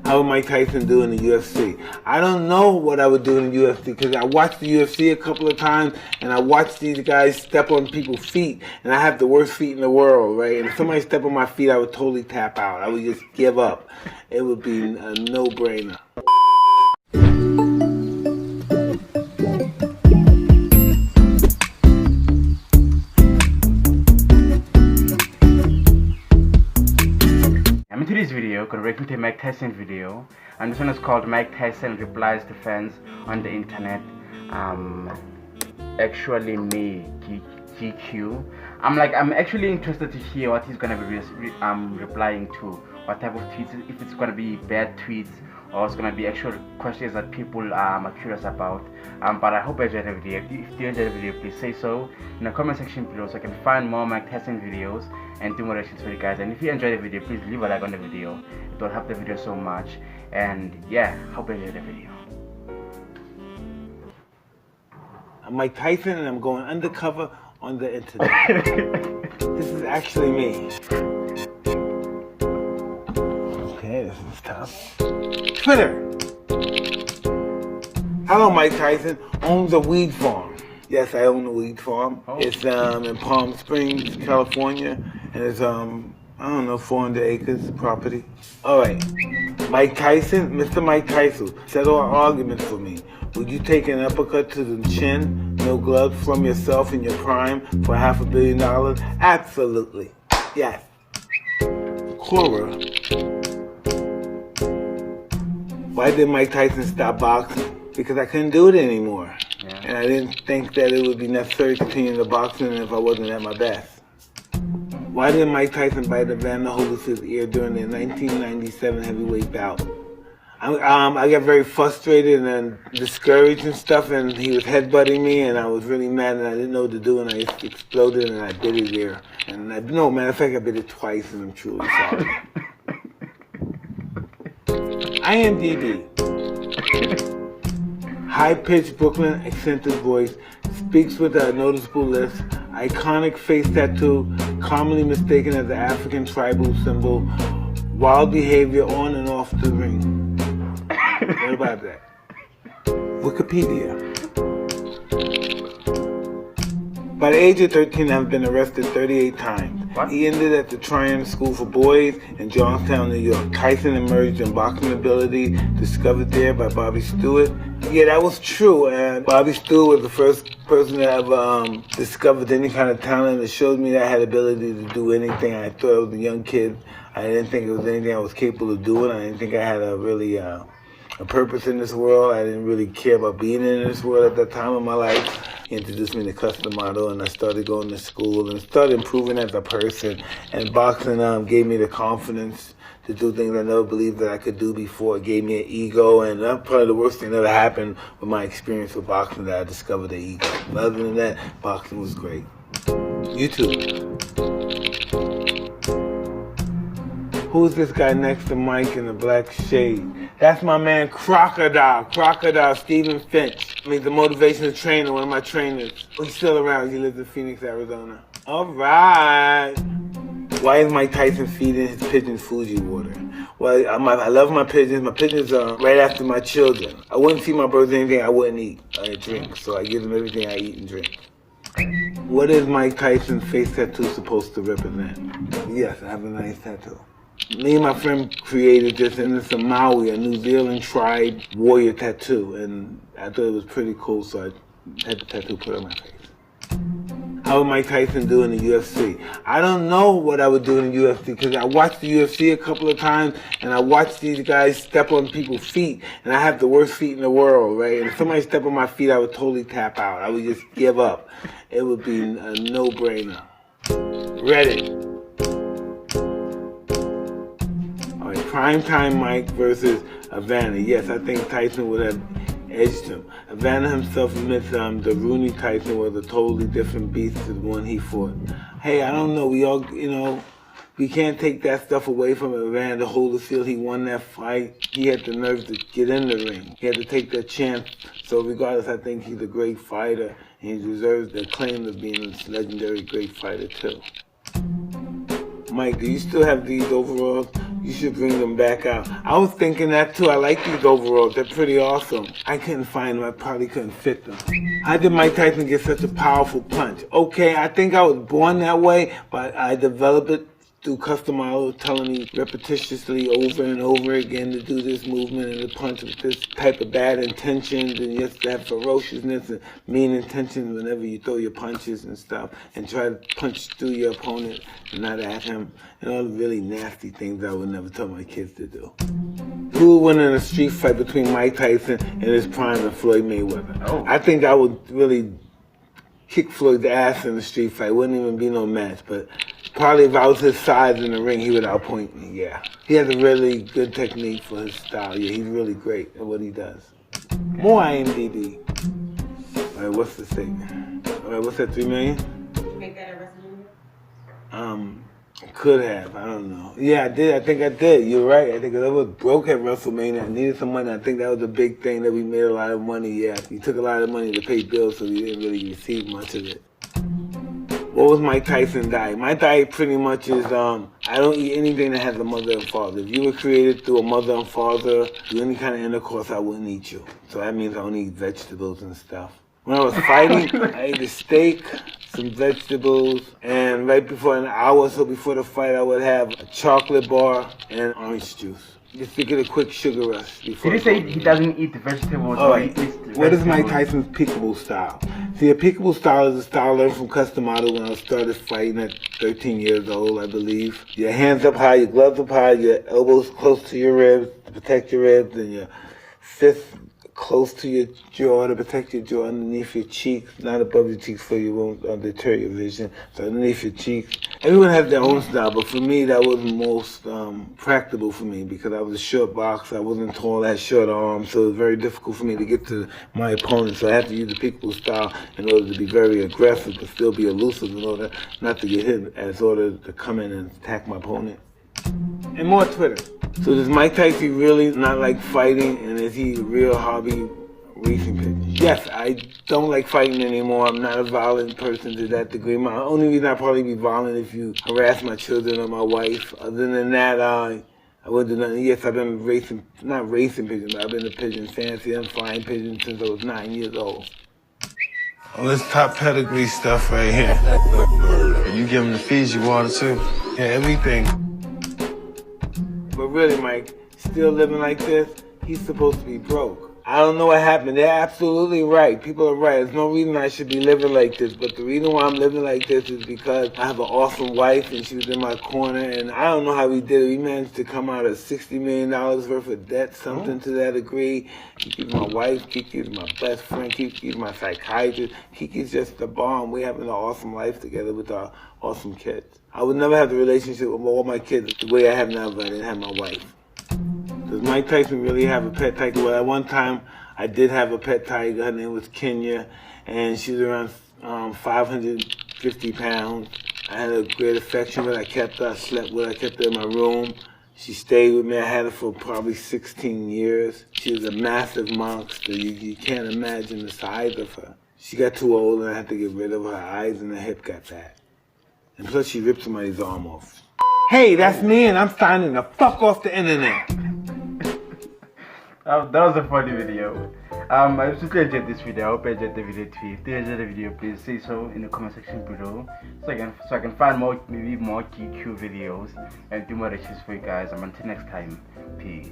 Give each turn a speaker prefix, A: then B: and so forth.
A: How would Mike Tyson do in the UFC? I don't know what I would do in the UFC because I watched the UFC a couple of times and I watched these guys step on people's feet and I have the worst feet in the world, right? And if somebody stepped on my feet, I would totally tap out. I would just give up. It would be a no-brainer.
B: I'm into this video, gonna react to a Mike Tyson video, and this one is called Mike Tyson Replies to Fans on the Internet. Actually me, GQ. I'm actually interested to hear what he's gonna be replying to, what type of tweets, if it's gonna be bad tweets or it's gonna be actual questions that people are curious about. But I hope you enjoyed the video. If you enjoyed the video, please say so in the comment section below so I can find more Mike Tyson videos and do more reactions for you guys. And if you enjoyed the video, please leave a like on the video. It will help the video so much. And yeah, hope you enjoyed the video.
A: I'm Mike Tyson and I'm going undercover on the internet. This is actually me. Okay, this is tough. Twitter. Hello, Mike Tyson owns a weed farm. Yes, I own a weed farm. Oh. It's in Palm Springs, California, and it's I don't know, 400 acres property. All right, Mike Tyson, Mr. Mike Tyson, settle an argument for me. Would you take an uppercut to the chin, no gloves, from yourself in your prime for $500 million? Absolutely, yes. Cora. Why did Mike Tyson stop boxing? Because I couldn't do it anymore. Yeah. And I didn't think that it would be necessary to continue the boxing if I wasn't at my best. Why did Mike Tyson bite Evander Holyfield's ear during their 1997 heavyweight bout? I got very frustrated and discouraged and stuff, and he was headbutting me, and I was really mad, and I didn't know what to do, and I just exploded, and I bit his ear. And no, matter of fact, I bit it twice, and I'm truly sorry. IMDb. High-pitched Brooklyn accented voice, speaks with a noticeable lisp, iconic face tattoo, commonly mistaken as the African tribal symbol, wild behavior on and off the ring. What about that? Wikipedia. By the age of 13, I've been arrested 38 times. What? He ended at the Tryon School for Boys in Johnstown, New York. Tyson emerged in boxing ability, discovered there by Bobby Stewart. Yeah, that was true, and Bobby Stewart was the first person that ever discovered any kind of talent. It showed me that I had ability to do anything. I thought I was a young kid. I didn't think it was anything I was capable of doing. I didn't think I had a purpose in this world. I didn't really care about being in this world at that time of my life. He introduced me to custom model, and I started going to school and started improving as a person. And boxing gave me the confidence to do things I never believed that I could do before. It gave me an ego, and that's probably the worst thing that ever happened with my experience with boxing, that I discovered the ego. But other than that, boxing was great. YouTube. Who's this guy next to Mike in the black shade? That's my man Crocodile, Stephen Finch. He's a motivational trainer, one of my trainers. He's still around, he lives in Phoenix, Arizona. All right. Why is Mike Tyson feeding his pigeons Fuji water? Well, I love my pigeons. My pigeons are right after my children. I wouldn't feed my birds anything I wouldn't eat or drink, so I give them everything I eat and drink. What is Mike Tyson's face tattoo supposed to represent? Yes, I have a nice tattoo. Me and my friend created this, and it's a Maui, a New Zealand tribe warrior tattoo, and I thought it was pretty cool, so I had the tattoo put on my face. How would Mike Tyson do in the UFC? I don't know what I would do in the UFC because I watched the UFC a couple of times, and I watched these guys step on people's feet, and I have the worst feet in the world, right? And if somebody stepped on my feet, I would totally tap out. I would just give up. It would be a no-brainer. Reddit. Primetime Mike versus Evander. Yes, I think Tyson would have edged him. Evander himself admits the Rooney Tyson was a totally different beast to the one he fought. Hey, I don't know. We all, we can't take that stuff away from Evander Holyfield. He won that fight. He had the nerve to get in the ring. He had to take that chance. So regardless, I think he's a great fighter, and he deserves the claim of being a legendary great fighter too. Mike, do you still have these overalls? You should bring them back out. I was thinking that too. I like these overalls. They're pretty awesome. I couldn't find them. I probably couldn't fit them. How did Mike Tyson get such a powerful punch? Okay, I think I was born that way, but I developed it through custom models telling me repetitiously over and over again to do this movement and to punch with this type of bad intentions and just to have ferociousness and mean intentions whenever you throw your punches and stuff and try to punch through your opponent and not at him and all the really nasty things I would never tell my kids to do. Who would win in a street fight between Mike Tyson and his prime and Floyd Mayweather?
B: Oh.
A: I think I would really kick Floyd's ass in the street fight. Wouldn't even be no match, but probably if I was his size in the ring, he would outpoint me, yeah. He has a really good technique for his style. Yeah, he's really great at what he does. More IMDb. All right, what's the statement? All right, what's that, 3 million?
C: Make that a WrestleMania?
A: Could have, I don't know. Yeah, I did, I think I did. You're right. I think I was broke at WrestleMania. I needed some money. I think that was a big thing that we made a lot of money, yeah. We took a lot of money to pay bills, so we didn't really receive much of it. What was Mike Tyson's diet? My diet pretty much is, I don't eat anything that has a mother and father. If you were created through a mother and father, through any kind of intercourse, I wouldn't eat you. So that means I don't eat vegetables and stuff. When I was fighting, I ate a steak, some vegetables, and right before, an hour or so before the fight, I would have a chocolate bar and orange juice. Just to get a quick sugar rush.
B: Did you say he doesn't eat the vegetables?
A: All
B: Or
A: right.
B: he eats the
A: What is Mike
B: vegetables?
A: Tyson's Peekaboo style? See, a Peekaboo style is a style I learned from custom model when I started fighting at 13 years old, I believe. Your hands up high, your gloves up high, your elbows close to your ribs to protect your ribs, and your fists close to your jaw to protect your jaw underneath your cheeks, not above your cheeks so you won't deter your vision. So underneath your cheeks. Everyone has their own style, but for me that was most practical for me because I was a short boxer, I wasn't tall, I had short arms, so it was very difficult for me to get to my opponent. So I had to use the Peekaboo style in order to be very aggressive but still be elusive in order not to get hit, as order to come in and attack my opponent. And more Twitter. So does Mike Tyson really not like fighting, and is he a real hobby racing pigeons? Yes, I don't like fighting anymore. I'm not a violent person to that degree. My only reason I'd probably be violent if you harass my children or my wife. Other than that, I wouldn't do nothing. Yes, I've been racing, not racing pigeons, but I've been a pigeon fancy. I'm flying pigeons since I was 9 years old. All this top pedigree stuff right here.
D: You give him the Fiji water too?
A: Yeah, everything. But really, Mike, still living like this, he's supposed to be broke. I don't know what happened. They're absolutely right. People are right. There's no reason I should be living like this. But the reason why I'm living like this is because I have an awesome wife and she was in my corner. And I don't know how we did it. We managed to come out of $60 million worth of debt, something to that degree. Kiki's my wife. Kiki's my best friend. Kiki's my psychiatrist. Kiki's just the bomb. We're having an awesome life together with our awesome kids. I would never have the relationship with all my kids the way I have now if I didn't have my wife. Does Mike Tyson really have a pet tiger? Well, at one time, I did have a pet tiger. Her name was Kenya, and she was around 550 pounds. I had a great affection with her. I kept her. I slept with her. I kept her in my room. She stayed with me. I had her for probably 16 years. She was a massive monster. You can't imagine the size of her. She got too old, and I had to get rid of her. Her eyes and her hip got bad. And plus, she ripped somebody's arm off. Hey, that's me, and I'm signing the fuck off the internet.
B: That was a funny video. I really enjoyed this video. I hope you enjoyed the video too. If you enjoyed the video, please say so in the comment section below, so I can find more, maybe more GQ videos and do more research for you guys. Until next time, peace.